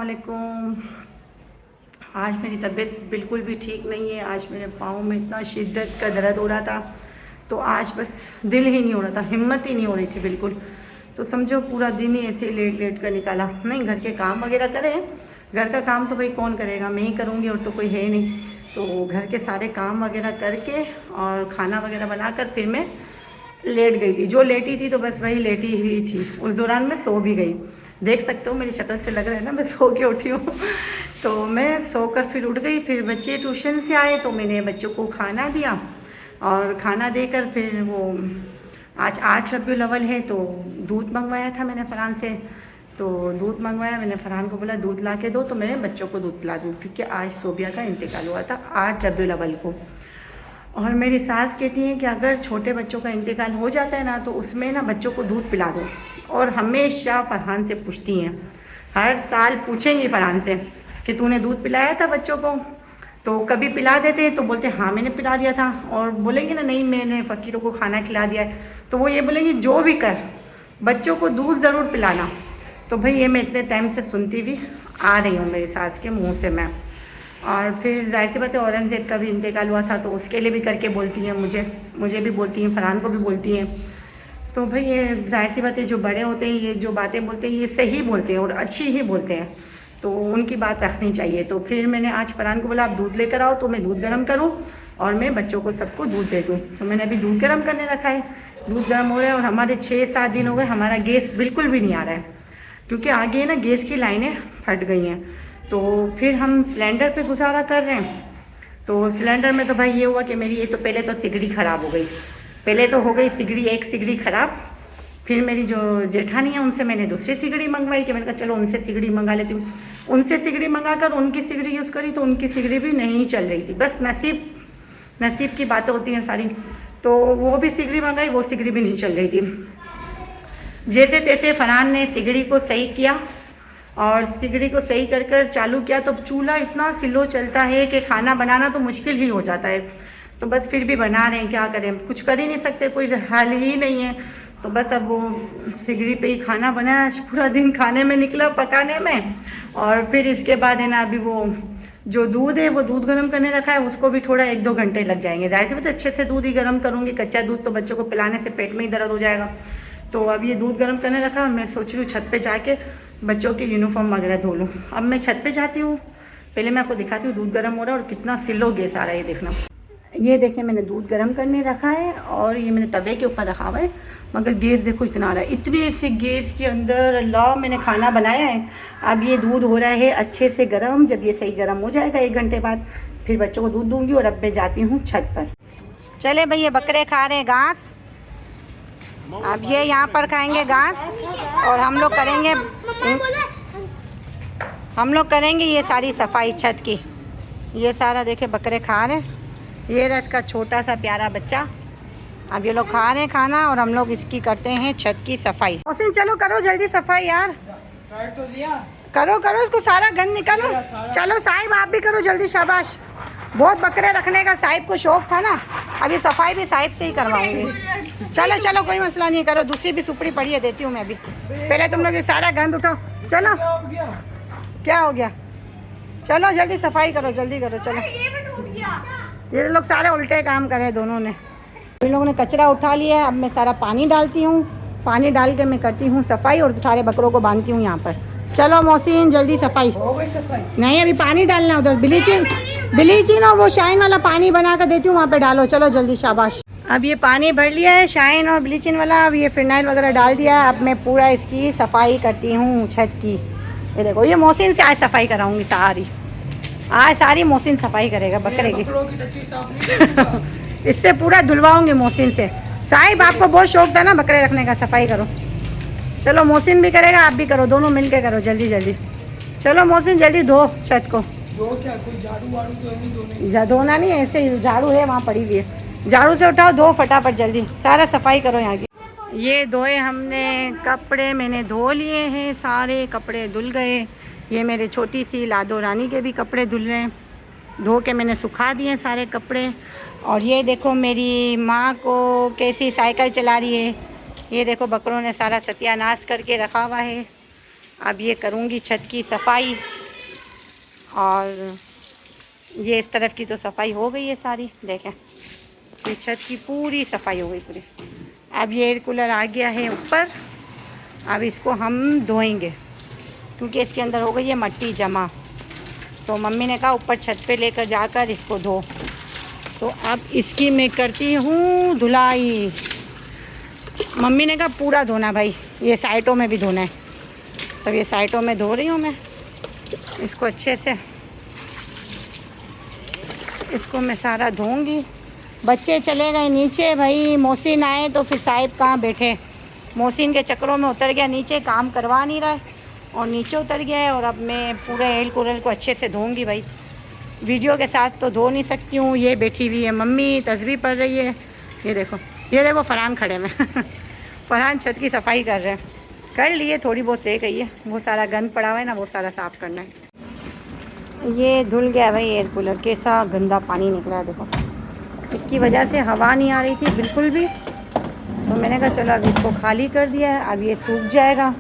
वालेकुम। आज मेरी तबीयत बिल्कुल भी ठीक नहीं है। आज मेरे पाँव में इतना शिद्दत का दर्द हो रहा था, तो आज बस दिल ही नहीं हो रहा था, हिम्मत ही नहीं हो रही थी बिल्कुल। तो समझो पूरा दिन ही ऐसे लेट लेट कर निकाला। नहीं, घर के काम वगैरह करें, घर का काम तो भाई कौन करेगा, मैं ही करूँगी और तो कोई है नहीं। तो घर के सारे काम वगैरह करके और खाना वगैरह बनाकर फिर मैं लेट गई थी। जो लेटी थी तो बस वही लेटी हुई थी। उस दौरान मैं सो भी गई। देख सकते हो मेरी शक्ल से लग रहा है ना, मैं सो के उठी हूँ। तो मैं सोकर फिर उठ गई। फिर बच्चे ट्यूशन से आए तो मैंने बच्चों को खाना दिया और खाना देकर फिर वो आज 8 रबीउल अव्वल है तो दूध मंगवाया था मैंने फ़रहान से। तो दूध मंगवाया, मैंने फ़रहान को बोला दूध ला के दो तो मैं बच्चों को दूध पिला दूँ, क्योंकि आज सोबिया का इंतकाल हुआ था 8 रबीउल अव्वल को। और मेरी सास कहती हैं कि अगर छोटे बच्चों का इंतकाल हो जाता है ना तो उसमें ना बच्चों को दूध पिला दो। और हमेशा फ़रहान से पूछती हैं, हर साल पूछेंगी फ़रहान से कि तूने दूध पिलाया था बच्चों को। तो कभी पिला देते हैं तो बोलते हाँ मैंने पिला दिया था, और बोलेंगे ना नहीं मैंने फ़कीरों को खाना खिला दिया है, तो वो ये बोलेंगी जो भी कर बच्चों को दूध ज़रूर पिलाना। तो भाई ये मैं इतने टाइम से सुनती हुई आ रही हूँ मेरी सास के मुँह से मैं। और फिर जाहिर सी बात है औरंगज़ेब का भी इंतकाल हुआ था तो उसके लिए भी करके बोलती हैं, मुझे भी बोलती हैं, फ़रहान को भी बोलती हैं। तो भाई ये जाहिर सी बात है जो बड़े होते हैं ये जो बातें बोलते हैं ये सही बोलते हैं और अच्छी ही बोलते हैं, तो उनकी बात रखनी चाहिए। तो फिर मैंने आज फ़रहान को बोला आप दूध लेकर आओ तो मैं दूध गर्म करूँ और मैं बच्चों को सबको दूध दे दूँ। तो मैंने अभी दूध गर्म करने रखा है, दूध गर्म हो रहा है। और हमारे 6-7 दिन हो गए हमारा गैस बिल्कुल भी नहीं आ रहा है, क्योंकि आगे ना गैस की लाइनें फट गई हैं। तो फिर हम सिलेंडर पे गुजारा कर रहे हैं। तो सिलेंडर में तो भाई ये हुआ कि मेरी ये तो पहले तो सिगड़ी ख़राब हो गई, पहले तो हो गई सिगड़ी, एक सिगड़ी ख़राब। फिर मेरी जो जेठानी है उनसे मैंने दूसरी सिगड़ी मंगवाई कि मैंने कहा चलो उनसे सिगड़ी मंगा लेती हूँ। उनसे सिगड़ी मंगा कर उनकी सिगड़ी यूज़ करी तो उनकी सिगड़ी भी नहीं चल रही थी। बस नसीब की बातें होती हैं सारी। तो वो भी सिगड़ी मंगाई, वो सिगड़ी भी नहीं चल रही थी। जैसे तैसे फ़रहान ने सिगड़ी को सही किया और सिगड़ी को सही कर कर चालू किया तो चूल्हा इतना स्लो चलता है कि खाना बनाना तो मुश्किल ही हो जाता है। तो बस फिर भी बना रहे हैं, क्या करें, कुछ कर ही नहीं सकते, कोई हल ही नहीं है। तो बस अब वो सिगड़ी पे ही खाना बनाया, पूरा दिन खाने में निकला, पकाने में। और फिर इसके बाद है ना अभी वो जो दूध है वो दूध गर्म करने रखा है, उसको भी थोड़ा 1-2 घंटे लग जाएंगे। जाहिर सी बात है अच्छे से दूध ही गर्म करूँगी, कच्चा दूध तो बच्चों को पिलाने से पेट में ही दर्द हो जाएगा। तो अब ये दूध गर्म करने रखा, मैं सोच रही हूँ छत पे जाके बच्चों की यूनिफॉर्म वगैरह धो लूँ। अब मैं छत पे जाती हूँ, पहले मैं आपको दिखाती हूँ दूध गर्म हो रहा है और कितना स्लो गैस आ रहा है, ये देखना। ये देखिए मैंने दूध गर्म करने रखा है और ये मैंने तवे के ऊपर रखा हुआ है, मगर गैस देखो इतना आ रहा है। इतने से गैस के अंदर अल्लाह मैंने खाना बनाया है। अब ये दूध हो रहा है अच्छे से गर्म, जब ये सही गर्म हो जाएगा 1 घंटे बाद फिर बच्चों को दूध दूँगी। और अब मैं जाती हूँ छत पर। चले भैया, बकरे खा रहे हैं घास, अब ये यहाँ पर खाएंगे घास और हम लोग करेंगे ये सारी सफाई छत की। ये सारा देखे बकरे खा रहे, ये रहा इसका छोटा सा प्यारा बच्चा। अब ये लोग खा रहे हैं खाना और हम लोग इसकी करते हैं छत की सफाई। मोहसिन चलो करो जल्दी सफाई यार, तो दिया करो इसको सारा गंद निकालो। चलो साहिब आप भी करो जल्दी, शाबाश। बहुत बकरे रखने का साहिब को शौक था ना, अब ये सफाई भी साहिब से ही करवाऊंगी। चलो कोई मसला नहीं, करो। दूसरी भी सुपड़ी पड़ी है, देती हूँ मैं अभी। पहले तुम लोग ये सारा गंद उठाओ। चलो क्या हो गया, चलो जल्दी सफाई करो, जल्दी करो। चलो ये लोग सारे उल्टे काम करे दोनों ने। इन लोगों ने कचरा उठा लिया है, अब मैं सारा पानी डालती हूँ, पानी डाल के मैं करती हूँ सफाई और सारे बकरों को बांधती हूँ यहाँ पर। चलो मोहसिन जल्दी सफाई। नहीं अभी पानी डालना, उधर ब्लीचिंग और वो शाइन वाला पानी बना कर देती हूँ, वहाँ पे डालो। चलो जल्दी, शाबाश। अब ये पानी भर लिया है शाइन और ब्लीचिंग वाला, अब ये फिनाइल वगैरह डाल दिया है। अब मैं पूरा इसकी सफाई करती हूँ छत की। ये देखो ये मोहसिन से आज सफाई कराऊंगी सारी, आज सारी मोहसिन सफाई करेगा बकरे की। इससे पूरा धुलवाऊंगी मोहसिन से। साहिब आपको बहुत शौक था ना बकरे रखने का, सफाई करो। चलो मोहसिन भी करेगा, आप भी करो, दोनों मिल के करो जल्दी जल्दी। चलो मोहसिन जल्दी धो छत को। दो क्या, कोई झाड़ू वाड़ू तो नहीं धोना नहीं, ऐसे ही झाड़ू है वहाँ पड़ी हुई है, झाड़ू से उठाओ, दो फटाफट जल्दी, सारा सफाई करो यहाँ की। ये धोए हमने कपड़े, मैंने धो लिए हैं, सारे कपड़े धुल गए। ये मेरे छोटी सी लादो रानी के भी कपड़े धुल रहे हैं, धो के मैंने सुखा दिए सारे कपड़े। और ये देखो मेरी माँ को कैसी साइकिल चला रही है, ये देखो बकरों ने सारा सत्यानाश करके रखा हुआ है। अब ये करूँगी छत की सफाई। और ये इस तरफ की तो सफाई हो गई है सारी, देखें ये छत की पूरी सफाई हो गई पूरी। अब ये एयर कूलर आ गया है ऊपर, अब इसको हम धोएंगे क्योंकि इसके अंदर हो गई है मट्टी जमा। तो मम्मी ने कहा ऊपर छत पे लेकर जाकर इसको धो। तो अब इसकी मैं करती हूँ धुलाई। मम्मी ने कहा पूरा धोना भाई, ये साइडों में भी धोना है। तब ये साइडों में धो रही हूँ मैं इसको अच्छे से, इसको मैं सारा धोऊंगी। बच्चे चले गए नीचे भाई, मोहसिन आए तो फिर साहिब कहाँ बैठे, मोहसिन के चक्करों में उतर गया नीचे, काम करवा नहीं रहा है और नीचे उतर गया है। और अब मैं पूरे एयर कूलर को अच्छे से धोऊंगी भाई, वीडियो के साथ तो धो नहीं सकती हूँ। ये बैठी हुई है मम्मी, तस्बीह पढ़ रही है। ये देखो फरहान खड़े में फरहान छत की सफाई कर रहे हैं, कर लिए, थोड़ी बहुत रह गई है, वो सारा गंद पड़ा हुआ है ना, वो सारा साफ़ करना है। ये धुल गया भाई एयर कूलर, कैसा गंदा पानी निकला है देखो, इसकी वजह से हवा नहीं आ रही थी बिल्कुल भी। तो मैंने कहा चलो अब इसको खाली कर दिया है, अब ये सूख जाएगा।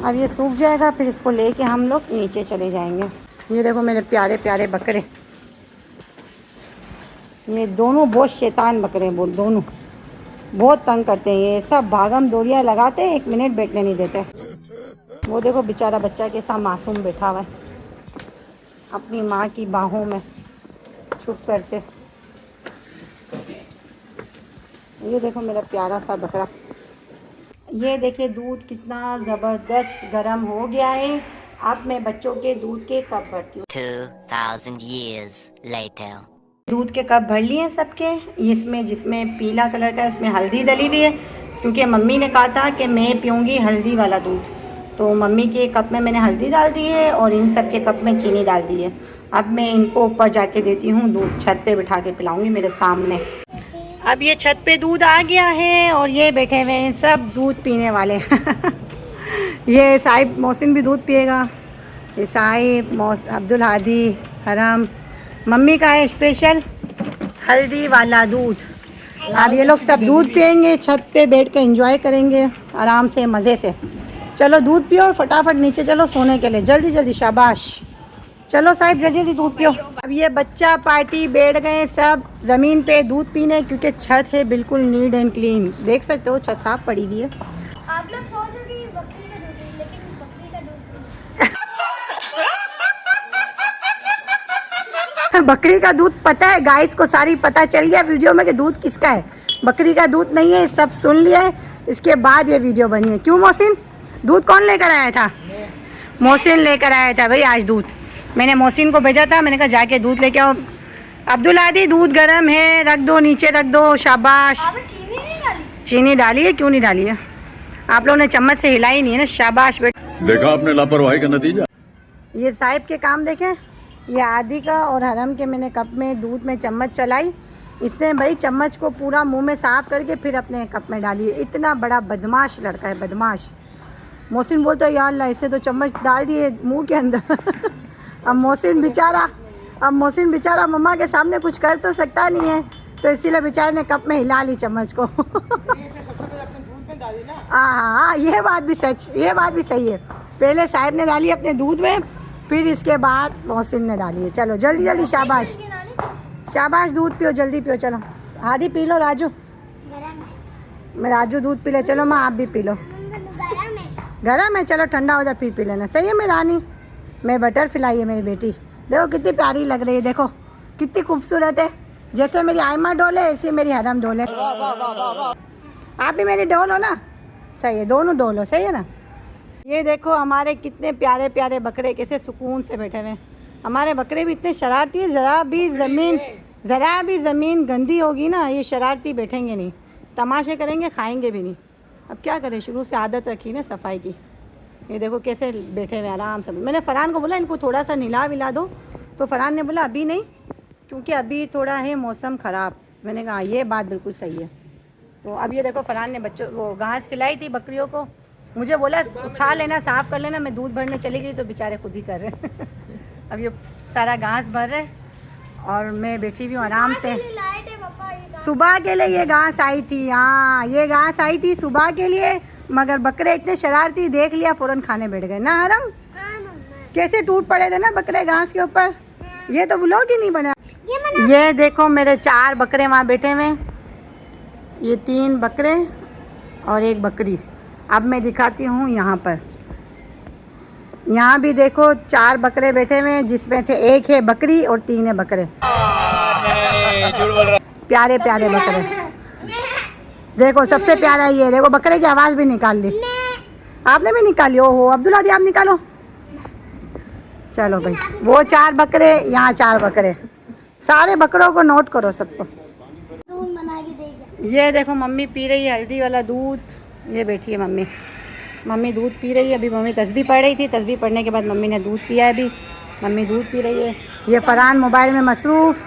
अब ये सूख जाएगा, फिर इसको लेके हम लोग नीचे चले जाएंगे। ये देखो मेरे प्यारे प्यारे बकरे, ये दोनों बहुत शैतान बकरे हैं, दोनों बहुत तंग करते हैं। ये सब भागम दौड़ियाँ लगाते हैं, 1 मिनट बैठने नहीं देते। वो देखो बेचारा बच्चा कैसा मासूम बैठा हुआ है अपनी माँ की बाहों में छुप कर से। ये देखो मेरा प्यारा सा बकरा। ये देखिए दूध कितना ज़बरदस्त गर्म हो गया है। अब मैं बच्चों के दूध के कप भरती हूँ। 2000 years later. दूध के कप भर लिए हैं सबके। इसमें जिसमें पीला कलर का है इसमें हल्दी डली हुई है, क्योंकि मम्मी ने कहा था कि मैं पीऊँगी हल्दी वाला दूध। तो मम्मी के कप में मैंने हल्दी डाल दी है और इन सब के कप में चीनी डाल दी है। अब मैं इनको ऊपर जाके देती हूँ दूध, छत पे बिठा के पिलाऊंगी मेरे सामने। अब ये छत पे दूध आ गया है और ये बैठे हुए हैं सब दूध पीने वाले ये साहिब मोहसिन भी दूध पिएगा, ये साहिब अब्दुल हादी हरम। मम्मी का है स्पेशल हल्दी वाला दूध। अब ये लोग सब दूध पियेंगे, छत पे बैठ के एंजॉय करेंगे आराम से मज़े से। चलो दूध पियो और फटाफट नीचे चलो सोने के लिए, जल्दी जल्दी, शाबाश। चलो साहिब जल्दी जल्दी दूध पियो। अब ये बच्चा पार्टी बैठ गए सब ज़मीन पे दूध पीने, क्योंकि छत है बिल्कुल नीट एंड क्लीन, देख सकते हो छत साफ पड़ी हुई है। आप लोग सोच रहे कि बकरी का दूध है, लेकिन बकरी का दूध बकरी का दूध पता है गाइस को, सारी पता चल गया वीडियो में कि दूध किसका है। बकरी का दूध नहीं है, सब सुन लिया है, इसके बाद ये वीडियो बनी है। क्यों मोहसिन, दूध कौन लेकर आया था? मोहसिन लेकर आया था भाई आज दूध। मैंने मोहसिन को भेजा था, मैंने कहा जाके दूध लेके आओ। अब्दुल आदि दूध गर्म है, रख दो नीचे रख दो, शाबाश। आपने चीनी नहीं डाली? चीनी डाली है, क्यों नहीं डाली है? आप लोगों ने चम्मच से हिलाई नहीं है ना, शाबाश बेटा। देखा आपने लापरवाही का नतीजा। ये साहिब के काम देखें, ये आदि का और हरम के मैंने कप में दूध में चम्मच चलाई, इसने भाई चम्मच को पूरा मुंह में साफ करके फिर अपने कप में डाली है। इतना बड़ा बदमाश लड़का है, बदमाश। मोहसिन बोलता है यार अल्लाह इससे तो चम्मच डाल दिए मुंह के अंदर अब मोहसिन बेचारा मम्मा के सामने कुछ कर तो सकता नहीं है, तो इसीलिए बेचारे ने कप में हिला ली चम्मच को हाँ, ये बात भी सही है। पहले साहिब ने डाली अपने दूध में, फिर इसके बाद मोहसिन ने डाली है। चलो जल्दी जल्दी, शाबाश शाबाश, दूध पियो, जल्दी पियो। चलो आदि पी लो, राजू मैं राजू दूध पी ले। चलो माँ आप भी पी लो। गरम है, चलो ठंडा हो जाए फिर पी लेना। सही है मेरी रानी, मैं बटर फिलाई है मेरी बेटी। देखो कितनी प्यारी लग रही है, देखो कितनी खूबसूरत है। जैसे मेरी आयमा डोल है ऐसे मेरी हरम डोल है। आप भी मेरी डोल हो ना, सही है, दोनों डोल हो, सही है ना। ये देखो हमारे कितने प्यारे प्यारे बकरे कैसे सुकून से बैठे हुए हैं। हमारे बकरे भी इतने शरारती है, ज़रा भी ज़मीन गंदी होगी ना ये शरारती बैठेंगे नहीं, तमाशे करेंगे, खाएंगे भी नहीं। अब क्या करें, शुरू से आदत रखी ना सफाई की। ये देखो कैसे बैठे हुए आराम से। मैंने फरहान को बोला इनको थोड़ा सा नहला दो, तो फरहान ने बोला अभी नहीं, क्योंकि अभी थोड़ा है मौसम ख़राब। मैंने कहा ये बात बिल्कुल सही है। तो अब ये देखो फरहान ने बच्चों को घास खिलाई थी बकरियों को, मुझे बोला उठा लेना, साफ़ कर लेना। मैं दूध भरने चली गई तो बेचारे खुद ही कर रहे अब ये सारा घास भर रहे और मैं बैठी हुई हूँ आराम से। लाइट है पापा, ये सुबह के लिए ये घास आई थी, हाँ ये घास आई थी सुबह के लिए, मगर बकरे इतने शरारती, देख लिया फ़ौरन खाने बैठ गए ना हरम। हाँ मम्मा। कैसे टूट पड़े थे ना बकरे घास के ऊपर, ये तो व्लॉग ही नहीं बना। ये मना ये देखो मेरे 4 बकरे वहाँ बैठे हुए, ये 3 बकरे और 1 बकरी। अब मैं दिखाती हूँ यहाँ पर, यहाँ भी देखो 4 बकरे बैठे हुए हैं, जिसमें से 1 है बकरी और 3 है बकरे। प्यारे प्यारे बकरे, देखो सबसे प्यारा ये देखो, बकरे की आवाज़ भी निकाल ली। आपने भी निकाली? ओहो अब्दुल्ला दी आप निकालो। चलो भाई, वो 4 बकरे, यहाँ 4 बकरे, सारे बकरों को नोट करो सबको। दूध बना के देगा। ये देखो मम्मी पी रही है हल्दी वाला दूध, ये बैठी है मम्मी, मम्मी दूध पी रही है। अभी मम्मी तस्बीह पढ़ रही थी, तस्बीह पढ़ने के बाद मम्मी ने दूध पिया है, अभी मम्मी दूध पी रही है। ये फरहान मोबाइल में मसरूफ़,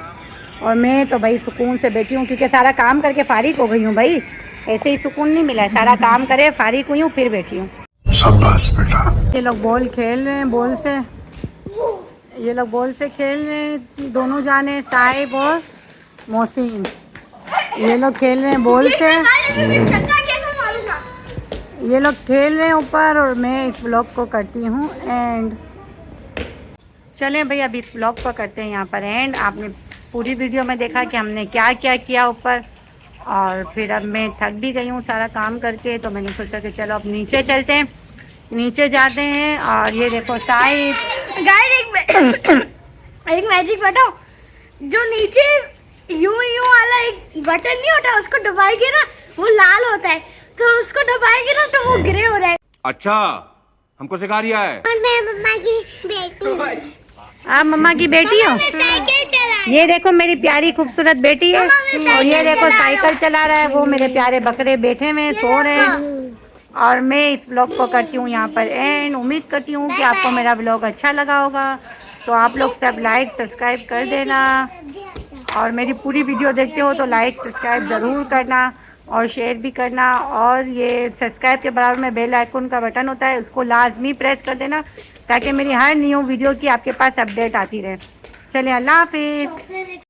और मैं तो भाई सुकून से बैठी हूँ, क्योंकि सारा काम करके फारिग हो गई हूँ भाई, ऐसे ही सुकून नहीं मिला है, सारा काम करे फारिग हुई हूँ फिर बैठी हूँ। शाबाश बेटा। ये लोग बॉल खेल रहे हैं, बॉल से, ये लोग बॉल से खेल रहे हैं दोनों जाने, साहिब और मोहसिन, ये लोग खेल रहे हैं बॉल से, ये लोग खेल रहे हैं ऊपर, और मैं इस व्लॉग को करती हूँ एंड। चलें भाई अभी इस व्लॉग को करते हैं यहाँ पर एंड। आपने पूरी वीडियो में देखा कि हमने क्या क्या किया ऊपर, और फिर अब मैं थक भी गई हूँ सारा काम करके, तो मैंने सोचा कि चलो अब नीचे चलते हैं, नीचे जाते हैं। और ये देखो साइड एक मैजिक बताओ, जो नीचे यूं वाला एक बटन नहीं होता, उसको दबाएंगे ना वो लाल होता है, तो उसको दबाएंगे ना तो वो ग्रे हो जाएगा। अच्छा हमको सिखा रिया है। और मैं मम्मा की बेटी, आप मम्मा की बेटी हो? साइकिल चला। ये देखो मेरी प्यारी खूबसूरत बेटी है, और ये देखो साइकिल चला रहा है वो, मेरे प्यारे बकरे बैठे हुए हैं, सो रहे हैं। और मैं इस ब्लॉग को करती हूँ यहाँ पर एंड। उम्मीद करती हूँ कि आपको मेरा ब्लॉग अच्छा लगा होगा, तो आप लोग सब लाइक सब्सक्राइब कर देना, और मेरी पूरी वीडियो देखते हो तो लाइक सब्सक्राइब ज़रूर करना और शेयर भी करना। और ये सब्सक्राइब के बराबर में बेल आइकन का बटन होता है, उसको लाजमी प्रेस कर देना, ताकि मेरी हर न्यू वीडियो की आपके पास अपडेट आती रहे। चलिए अल्लाह हाफिज़।